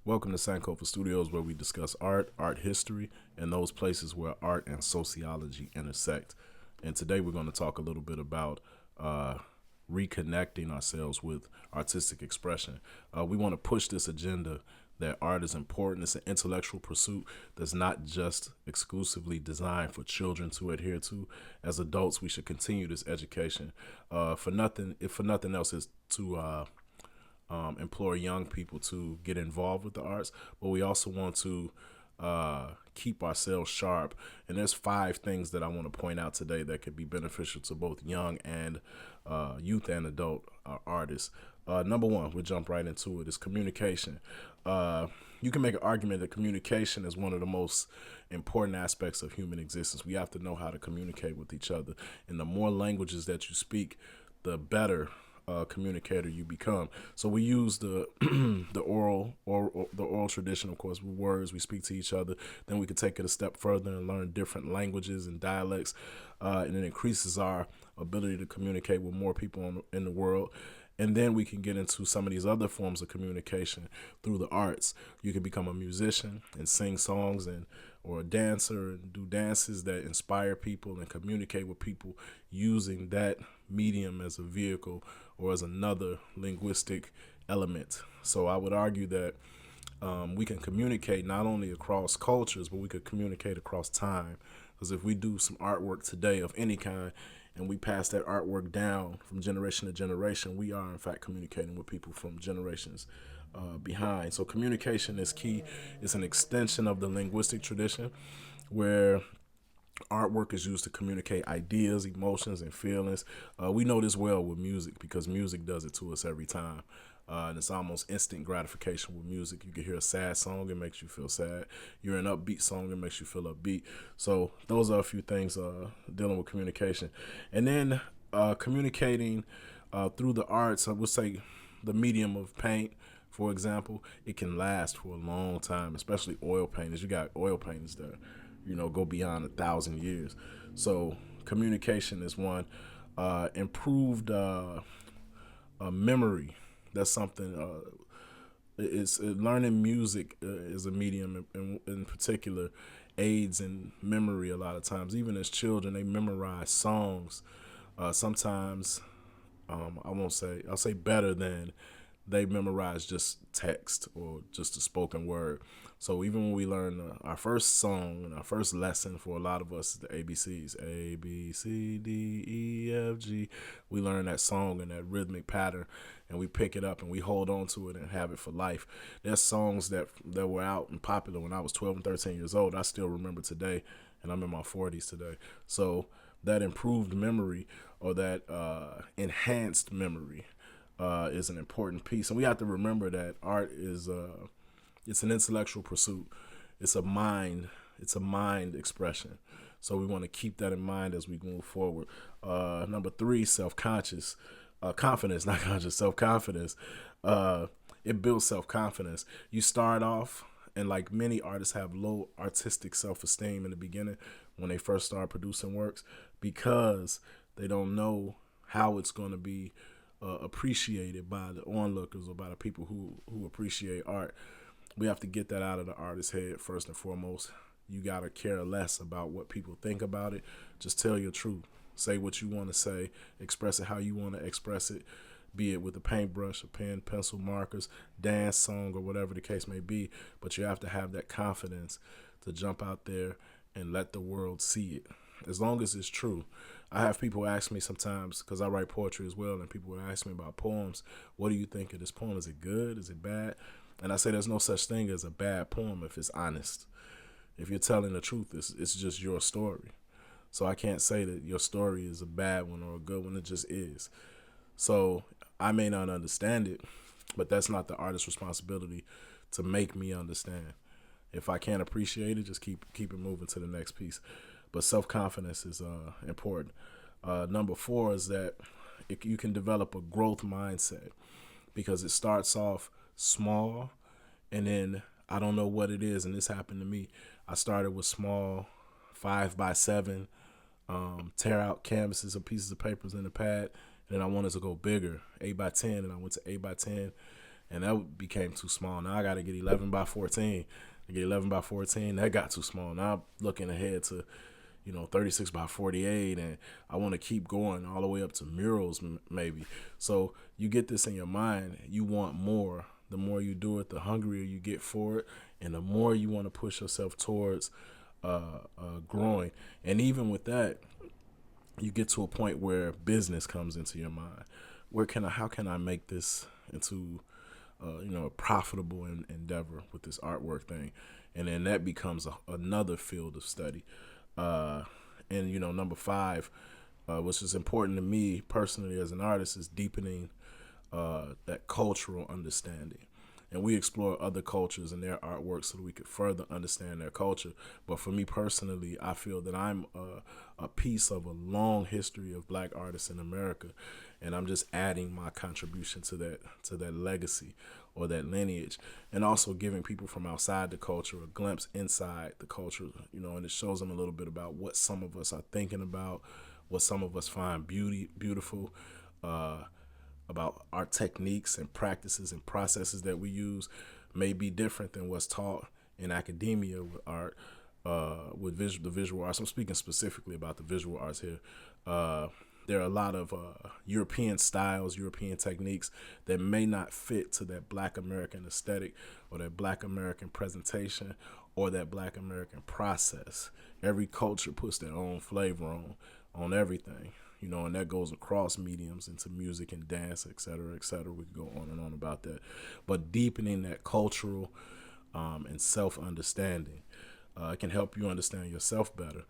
Welcome to Sankofa Studios, where we discuss art, art history, and those places where art and sociology intersect. And today we're going to talk a little bit about reconnecting ourselves with artistic expression. We want to push this agenda that art is important. It's an intellectual pursuit that's not just exclusively designed for children to adhere to. As adults, we should continue this education. If for nothing else, is to implore young people to get involved with the arts, but we also want to keep ourselves sharp. And there's 5 things that I want to point out today that could be beneficial to both young and youth and adult artists. Number 1, we'll jump right into it, is communication. You can make an argument that communication is one of the most important aspects of human existence. We have to know how to communicate with each other. And the more languages that you speak, the better communicator you become. So we use the the oral tradition, of course, with words. We speak to each other. Then we can take it a step further and learn different languages and dialects, and it increases our ability to communicate with more people in the world. And then we can get into some of these other forms of communication through the arts. You can become a musician and sing songs, or a dancer and do dances that inspire people and communicate with people using that medium as a vehicle or as another linguistic element. So I would argue that we can communicate not only across cultures, but we could communicate across time. Because if we do some artwork today of any kind and we pass that artwork down from generation to generation, we are in fact communicating with people from generations behind. So communication is key. It's an extension of the linguistic tradition where artwork is used to communicate ideas, emotions, and feelings. We know this well with music because music does it to us every time. And it's almost instant gratification with music. You can hear a sad song, it makes you feel sad. You're an upbeat song, it makes you feel upbeat. So those are a few things dealing with communication. And then communicating through the arts, I would say the medium of paint, for example, it can last for a long time, especially oil painters. You got oil painters that, go beyond 1,000 years. So communication is one. Improved memory. That's something. It's learning music is a medium in particular aids in memory a lot of times. Even as children, they memorize songs. Sometimes I'll say better than they memorize just text or just a spoken word. So even when we learn our first song and our first lesson, for a lot of us, the ABCs, A, B, C, D, E, F, G, we learn that song and that rhythmic pattern, and we pick it up and we hold on to it and have it for life. There's songs that were out and popular when I was 12 and 13 years old. I still remember today, and I'm in my 40s today. So that improved memory, or that enhanced memory, is an important piece. And we have to remember that art is it's an intellectual pursuit. It's a mind expression. So we want to keep that in mind as we move forward. Number 3, confidence, not conscious, self-confidence. It builds self-confidence. You start off, and like many artists have low artistic self-esteem in the beginning when they first start producing works, because they don't know how it's going to be appreciated by the onlookers or by the people who appreciate art. We have to get that out of the artist's head first and foremost. You got to care less about what people think about it. Just tell your truth. Say what you want to say. Express it how you want to express it, be it with a paintbrush, a pen, pencil, markers, dance, song, or whatever the case may be. But you have to have that confidence to jump out there and let the world see it, as long as it's true. I have people ask me sometimes, because I write poetry as well, and people will ask me about poems. What do you think of this poem? Is it good? Is it bad? And I say there's no such thing as a bad poem if it's honest. If you're telling the truth, it's just your story. So I can't say that your story is a bad one or a good one. It just is. So I may not understand it, but that's not the artist's responsibility to make me understand. If I can't appreciate it, just keep it moving to the next piece. But self-confidence is important. Number 4 is that you can develop a growth mindset, because it starts off small, and then I don't know what it is, and this happened to me. I started with small 5x7 tear out canvases or pieces of papers in the pad, and then I wanted to go bigger, 8x10, and I went to 8x10, and that became too small. Now I got to get 11 by 14. To get 11 by 14, that got too small. Now I'm looking ahead to 36 by 48, and I want to keep going all the way up to murals, maybe. So you get this in your mind. You want more. The more you do it, the hungrier you get for it, and the more you want to push yourself towards growing. And even with that, you get to a point where business comes into your mind. How can I make this into a profitable endeavor with this artwork thing? And then that becomes another field of study. And number 5, which is important to me personally as an artist, is deepening that cultural understanding. And we explore other cultures and their artwork so that we could further understand their culture. But for me personally, I feel that I'm a piece of a long history of black artists in America, and I'm just adding my contribution to that legacy or that lineage, and also giving people from outside the culture a glimpse inside the culture, and it shows them a little bit about what some of us are thinking about, what some of us find beautiful, about our techniques and practices and processes that we use may be different than what's taught in academia with art, with the visual arts. I'm speaking specifically about the visual arts here. There are a lot of European styles, European techniques that may not fit to that Black American aesthetic or that Black American presentation or that Black American process. Every culture puts their own flavor on everything, and that goes across mediums into music and dance, et cetera, et cetera. We could go on and on about that. But deepening that cultural and self-understanding can help you understand yourself better.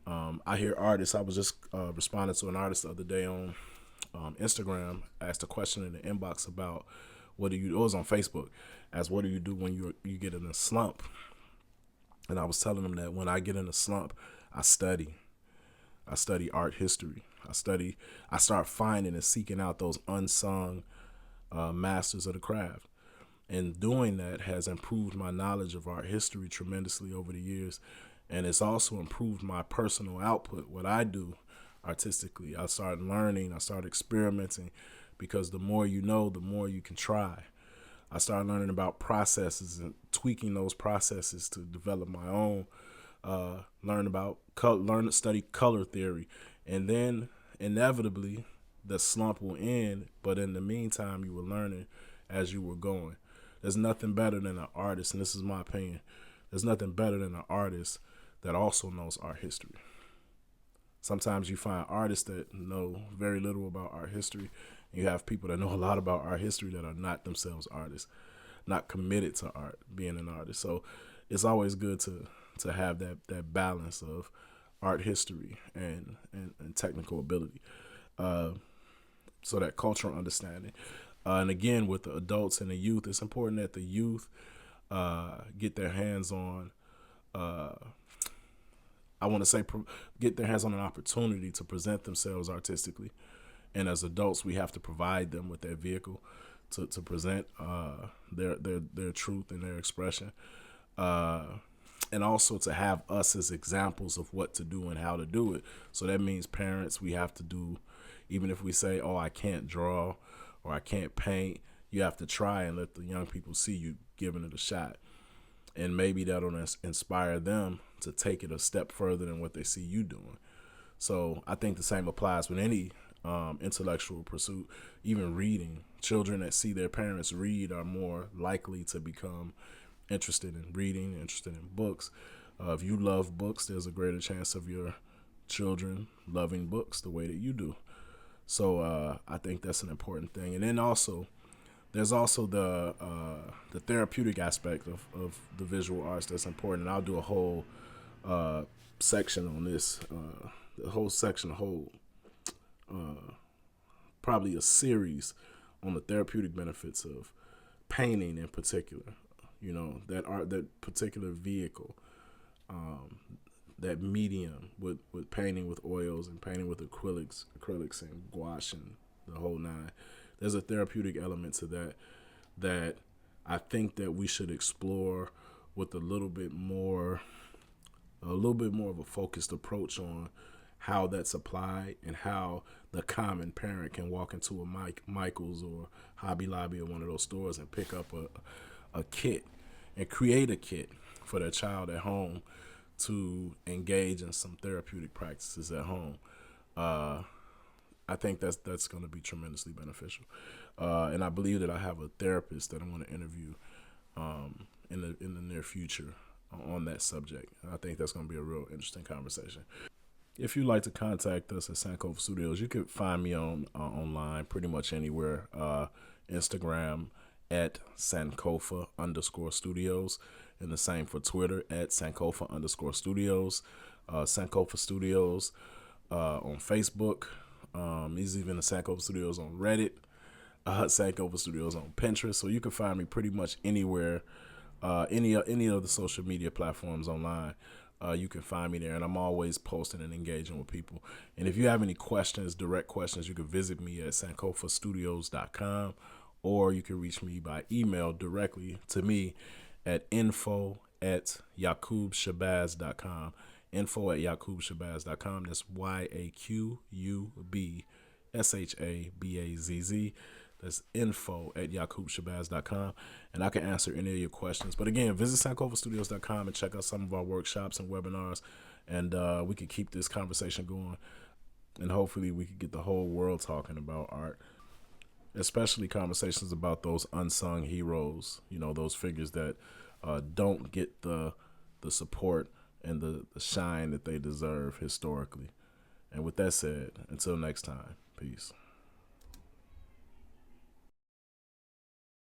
I hear artists. I was just responding to an artist the other day on Instagram. Asked a question in the inbox about it was on Facebook. Asked, what do you do when you get in a slump? And I was telling them that when I get in a slump, I study art history. I start finding and seeking out those unsung masters of the craft. And doing that has improved my knowledge of art history tremendously over the years. And it's also improved my personal output, what I do artistically. I started learning, I started experimenting, because the more you know, the more you can try. I started learning about processes and tweaking those processes to develop my own, study color theory. And then inevitably the slump will end, but in the meantime you were learning as you were going. There's nothing better than an artist, and this is my opinion, there's nothing better than an artist that also knows art history. Sometimes you find artists that know very little about art history. You have people that know a lot about art history that are not themselves artists, not committed to art, being an artist. So it's always good to have that balance of art history and technical ability. So that cultural understanding. And again, with the adults and the youth, it's important that the youth get their hands on get their hands on an opportunity to present themselves artistically. And as adults, we have to provide them with that vehicle to present their truth and their expression. And also to have us as examples of what to do and how to do it. So that means parents, we have to do, even if we say, oh, I can't draw or I can't paint, you have to try and let the young people see you giving it a shot. And maybe that'll inspire them to take it a step further than what they see you doing. So I think the same applies with any intellectual pursuit, even reading. Children that see their parents read are more likely to become interested in reading, interested in books. If you love books, there's a greater chance of your children loving books the way that you do. So I think that's an important thing. And then also, there's also the therapeutic aspect of the visual arts that's important. And I'll do a whole section on this, probably a series on the therapeutic benefits of painting in particular. That particular vehicle, that medium with painting with oils and painting with acrylics and gouache and the whole nine. There's a therapeutic element to that I think that we should explore with a little bit more of a focused approach on how that's applied and how the common parent can walk into a Michael's or Hobby Lobby or one of those stores and pick up a kit and create a kit for their child at home to engage in some therapeutic practices at home. I think that's going to be tremendously beneficial, and I believe that I have a therapist that I want to interview in the near future on that subject. I think that's going to be a real interesting conversation. If you'd like to contact us at Sankofa Studios, you can find me on online pretty much anywhere. Instagram at Sankofa_studios, and the same for Twitter at Sankofa_studios. Sankofa Studios on Facebook. He's even the Sankofa Studios on Reddit. Sankofa Studios on Pinterest. So you can find me pretty much anywhere, any of the social media platforms online. You can find me there, and I'm always posting and engaging with people. And if you have any questions, direct questions, you can visit me at sankofastudios.com, or you can reach me by email directly to me at info@yaqubshabazz.com. info@yaqubshabazz.com. That's YAQUBSHABAZZ. That's info@yaqubshabazz.com, and I can answer any of your questions. But again, visit sankofastudios.com and check out some of our workshops and webinars, and we can keep this conversation going, and hopefully we can get the whole world talking about art, especially conversations about those unsung heroes, those figures that don't get the support and the shine that they deserve historically. And with that said, until next time, peace.